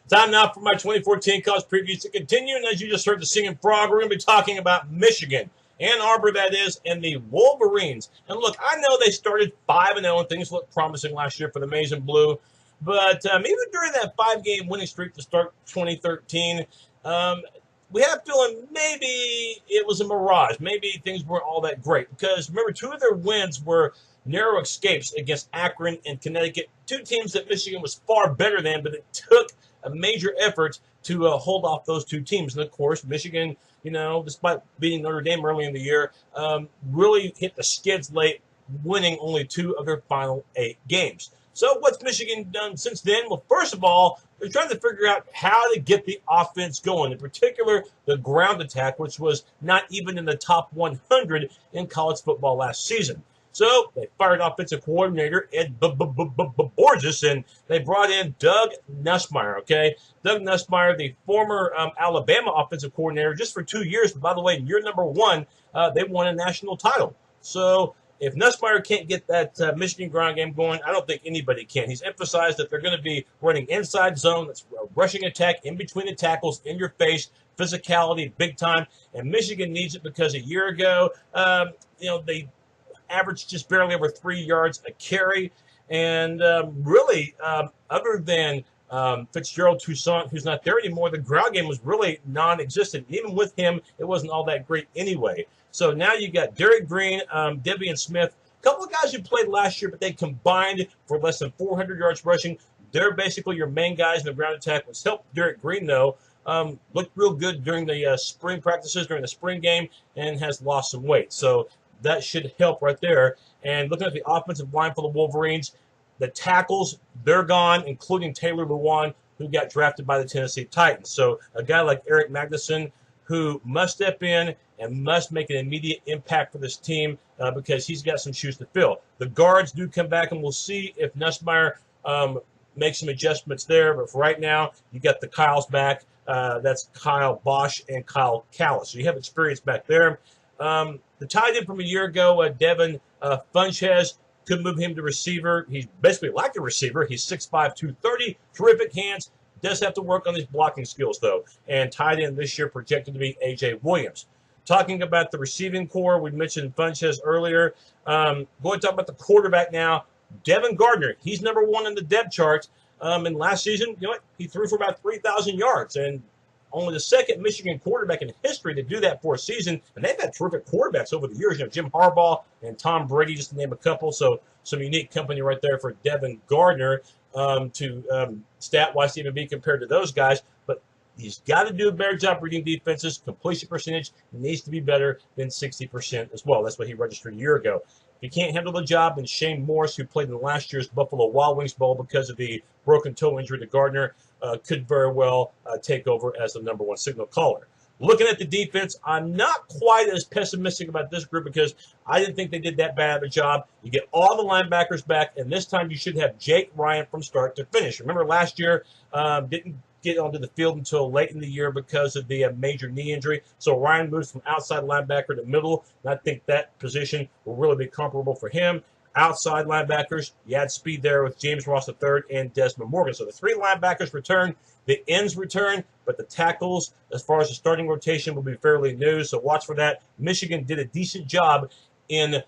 Time now for my 2014 college previews to continue. And as you just heard the singing frog, we're going to be talking about Michigan, Ann Arbor, that is, and the Wolverines. And look, I know they started 5-0 and things looked promising last year for the Maize and Blue. But even during that 5-game winning streak to start 2013, we had a feeling maybe it was a mirage. Maybe things weren't all that great. Because remember, 2 of their wins were narrow escapes against Akron and Connecticut, 2 teams that Michigan was far better than, but it took a major effort to hold off those 2 teams. And, of course, Michigan, despite beating Notre Dame early in the year, really hit the skids late, winning only 2 of their final 8 games. So what's Michigan done since then? Well, first of all, they're trying to figure out how to get the offense going, in particular the ground attack, which was not even in the top 100 in college football last season. So they fired offensive coordinator Ed Borges, and they brought in Doug Nussmeier, okay? Doug Nussmeier, the former Alabama offensive coordinator, just for 2 years. But by the way, in year number 1, they won a national title. So if Nussmeier can't get that Michigan ground game going, I don't think anybody can. He's emphasized that they're going to be running inside zone. That's a rushing attack in between the tackles, in your face, physicality, big time. And Michigan needs it because a year ago, they averaged just barely over 3 yards a carry. And other than Fitzgerald Toussaint, who's not there anymore, the ground game was really non-existent. Even with him, it wasn't all that great anyway. So now you got Derek Green, Devian Smith, a couple of guys who played last year, but they combined for less than 400 yards rushing. They're basically your main guys in the ground attack, which helped Derek Green, though. Looked real good during the spring practices, during the spring game, and has lost some weight. So that should help right there. And looking at the offensive line for the Wolverines, the tackles, they're gone, including Taylor Lewan, who got drafted by the Tennessee Titans. So a guy like Eric Magnuson, who must step in and must make an immediate impact for this team because he's got some shoes to fill. The guards do come back, and we'll see if Nussmeier makes some adjustments there. But for right now, you got the Kyles back. That's Kyle Bosch and Kyle Callis. So you have experience back there. The tight end from a year ago, Devin Funchess, could move him to receiver. He's basically like a receiver. He's 6'5", 230, terrific hands. Does have to work on his blocking skills, though. And tight end this year projected to be A.J. Williams. Talking about the receiving core, we mentioned Funchess earlier. Going to talk about the quarterback now. Devin Gardner, he's number 1 in the depth chart. And last season, he threw for about 3,000 yards. And only the second Michigan quarterback in history to do that for a season. And they've had terrific quarterbacks over the years. Jim Harbaugh and Tom Brady, just to name a couple. So some unique company right there for Devin Gardner stat-wise to even be compared to those guys. But he's got to do a better job reading defenses. Completion percentage needs to be better than 60% as well. That's what he registered a year ago. If he can't handle the job, then Shane Morris, who played in last year's Buffalo Wild Wings Bowl because of the broken toe injury to Gardner, could very well take over as the number 1 signal caller. Looking at the defense, I'm not quite as pessimistic about this group because I didn't think they did that bad of a job. You get all the linebackers back, and this time you should have Jake Ryan from start to finish. Remember last year, didn't get onto the field until late in the year because of the major knee injury. So Ryan moves from outside linebacker to middle, and I think that position will really be comparable for him. Outside linebackers, you add speed there with James Ross III and Desmond Morgan. So the 3 linebackers return, the ends return, but the tackles, as far as the starting rotation, will be fairly new. So watch for that. Michigan did a decent job in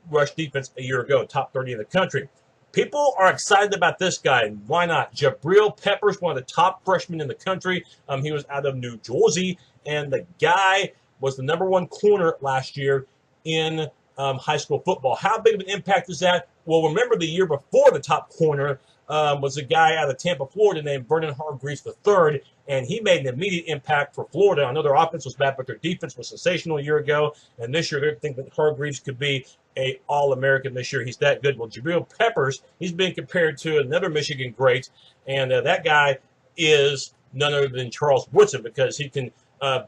rush defense a year ago, top 30 in the country. People are excited about this guy. Why not? Jabril Peppers, one of the top freshmen in the country. He was out of New Jersey, and the guy was the number 1 corner last year in high school football. How big of an impact is that? Well, remember the year before the top corner was a guy out of Tampa, Florida named Vernon Hargreaves III, and he made an immediate impact for Florida. I know their offense was bad, but their defense was sensational a year ago, and this year they think that Hargreaves could be an All-American this year. He's that good. Well, Jabril Peppers, he's being compared to another Michigan great, and that guy is none other than Charles Woodson because he can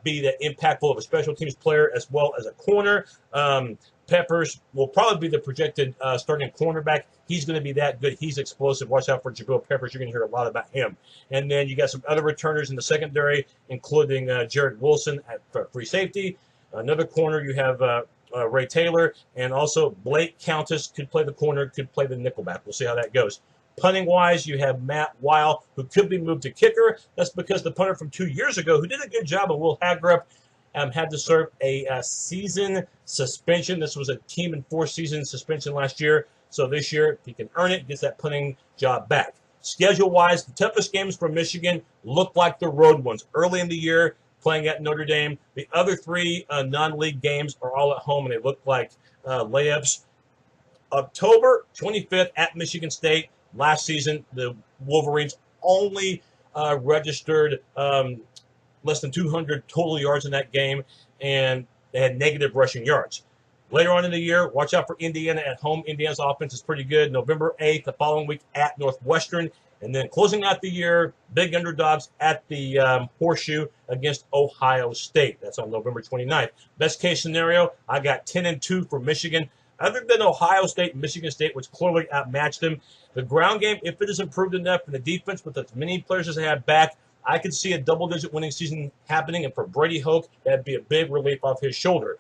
be that impactful of a special teams player as well as a corner. Peppers will probably be the projected starting cornerback. He's going to be that good. He's explosive. Watch out for Jabril Peppers. You're going to hear a lot about him. And then you got some other returners in the secondary, including Jared Wilson at free safety. Another corner, you have Ray Taylor, and also Blake Countess could play the corner, could play the nickelback. We'll see how that goes. Punting-wise, you have Matt Weil, who could be moved to kicker. That's because the punter from 2 years ago, who did a good job, and Will Hagerup, had to serve a season suspension. This was a team and 4-season suspension last year. So this year, if he can earn it, gets that punting job back. Schedule-wise, the toughest games for Michigan look like the road ones. Early in the year, playing at Notre Dame. The other 3 non-league games are all at home, and they look like layups. October 25th at Michigan State. Last season, the Wolverines only registered less than 200 total yards in that game, and they had negative rushing yards. Later on in the year, watch out for Indiana at home. Indiana's offense is pretty good. November 8th, the following week at Northwestern. And then closing out the year, big underdogs at the Horseshoe against Ohio State. That's on November 29th. Best case scenario, I got 10-2 for Michigan. Other than Ohio State and Michigan State, which clearly outmatched them, the ground game, if it is improved enough, and the defense with as many players as they have back, I could see a double-digit winning season happening. And for Brady Hoke, that'd be a big relief off his shoulder.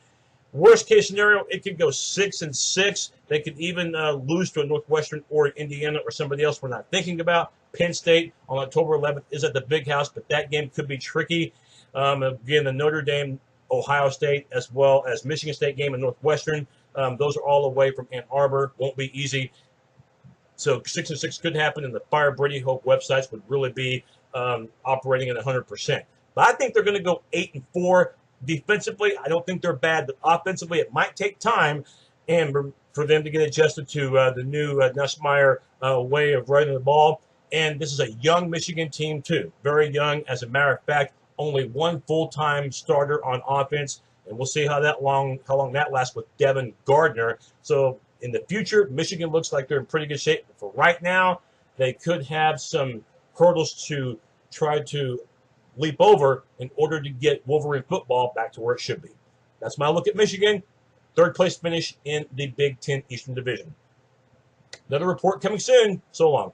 Worst case scenario, it could go 6-6. They could even lose to a Northwestern or Indiana or somebody else we're not thinking about. Penn State on October 11th is at the Big House, but that game could be tricky. Again, the Notre Dame, Ohio State, as well as Michigan State game and Northwestern, those are all away from Ann Arbor. Won't be easy. So 6-6 could happen, and the Fire Brady Hope websites would really be operating at 100%. But I think they're going to go 8-4. Defensively, I don't think they're bad, but offensively, it might take time and for them to get adjusted to the new Nussmeier way of running the ball. And this is a young Michigan team, too. Very young. As a matter of fact, only one full-time starter on offense, and we'll see how long that lasts with Devin Gardner. So in the future, Michigan looks like they're in pretty good shape. But for right now, they could have some hurdles to try to leap over in order to get Wolverine football back to where it should be. That's my look at Michigan. Third place finish in the Big Ten Eastern Division. Another report coming soon. So long.